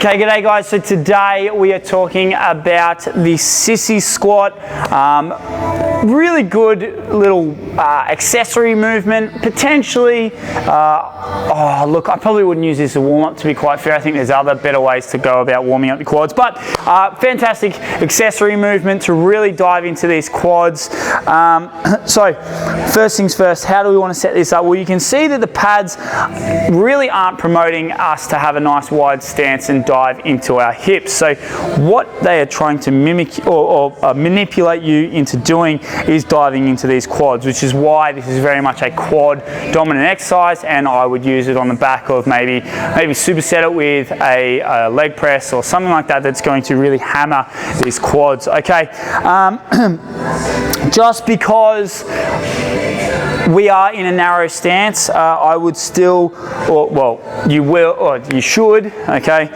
Okay, g'day guys. So today we are talking about the Sissy Squat. Really good little accessory movement, potentially. Oh, look, I probably wouldn't use this as a warm-up, to be quite fair. I think there's other better ways to go about warming up the quads, but fantastic accessory movement to really dive into these quads. So first things first, how do we want to set this up? Well, you can see that the pads really aren't promoting us to have a nice wide stance and dive into our hips. So what they are trying to mimic or manipulate you into doing is diving into these quads, which is why this is very much a quad dominant exercise, and I would use it on the back of maybe superset it with a leg press or something like that that's going to really hammer these quads. Okay, just because we are in a narrow stance, I would still, you should, okay,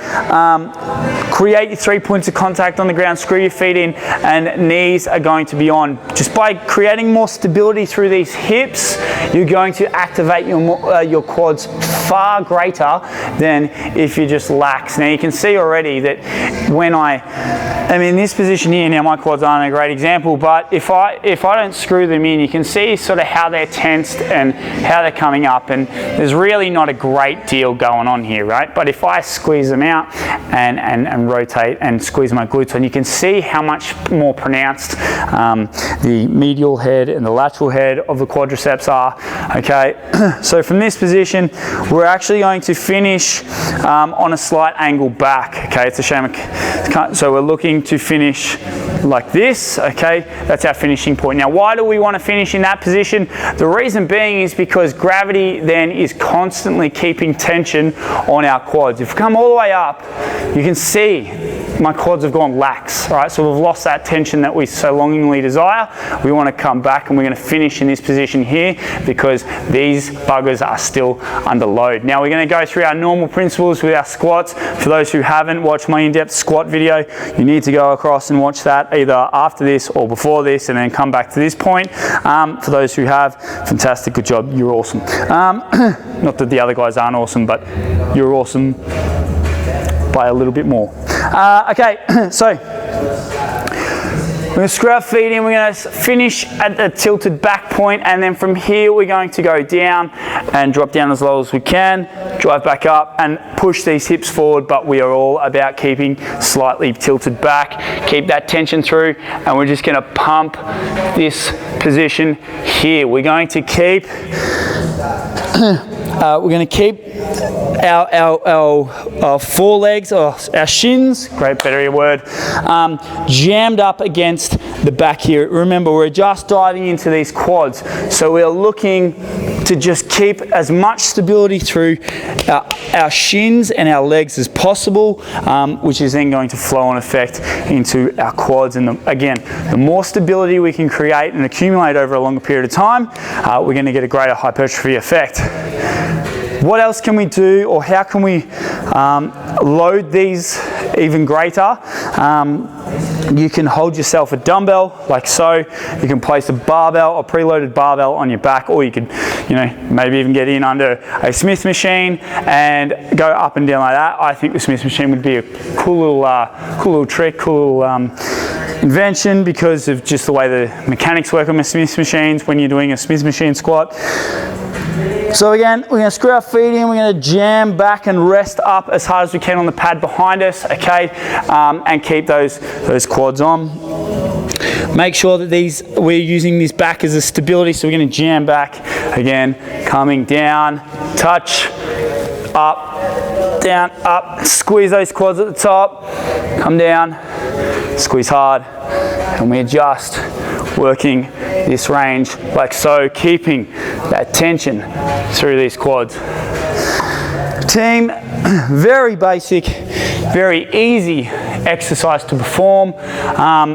create your 3 points of contact on the ground, screw your feet in, and knees are going to be on. Just by creating more stability through these hips, you're going to activate your quads far greater than if you just lax. Now you can see already that when I'm in this position here, now my quads aren't a great example, but if I don't screw them in, you can see sort of how they're tensed and how they're coming up, and there's really not a great deal going on here, right? But if I squeeze them out and rotate and squeeze my glutes on, you can see how much more pronounced the medial head and the lateral head of the quadriceps are, okay? So from this position, we're actually going to finish on a slight angle back, okay? It's a shame, so we're looking to finish like this, okay? That's our finishing point. Now, why do we want to finish in that position? The reason being is because gravity then is constantly keeping tension on our quads. If we come all the way up, you can see my quads have gone lax, right? So we've lost that tension that we so longingly desire. We want to come back, and we're going to finish in this position here because these buggers are still under load. Now we're going to go through our normal principles with our squats. For those who haven't watched my in-depth squat video, you need to go across and watch that either after this or before this, and then come back to this point. For those who have, fantastic, good job, you're awesome. Not that the other guys aren't awesome, but you're awesome by a little bit more. Okay, so we're going to screw our feet in, we're going to finish at the tilted back point, and then from here we're going to go down and drop down as low as we can, drive back up and push these hips forward, but we are all about keeping slightly tilted back, keep that tension through, and we're just going to pump this position here. We're going to keep our forelegs, or our shins, great, better word, jammed up against the back here. Remember, we're just diving into these quads, so we're looking to just keep as much stability through our shins and our legs as possible, which is then going to flow and effect into our quads. And again, the more stability we can create and accumulate over a longer period of time, we're going to get a greater hypertrophy effect. What else can we do, or how can we load these even greater? You can hold yourself a dumbbell like so. You can place a barbell, a preloaded barbell on your back, or you could, maybe even get in under a Smith machine and go up and down like that. I think the Smith machine would be a cool little trick, cool little invention, because of just the way the mechanics work on the Smith machines when you're doing a Smith machine squat. So again, we're going to screw our feet in, we're going to jam back and rest up as hard as we can on the pad behind us, okay, and keep those quads on. Make sure that we're using this back as a stability, so we're going to jam back, again, coming down, touch, up, down, up, squeeze those quads at the top, come down, squeeze hard, and we adjust, working this range like so, keeping that tension through these quads. Team, very basic, very easy exercise to perform.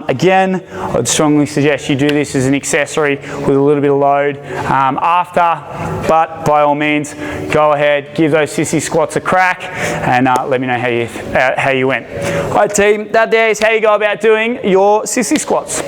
Again, I'd strongly suggest you do this as an accessory with a little bit of load after, but by all means, go ahead, give those Sissy Squats a crack, and let me know how you went. All right, team, that there is how you go about doing your Sissy Squats.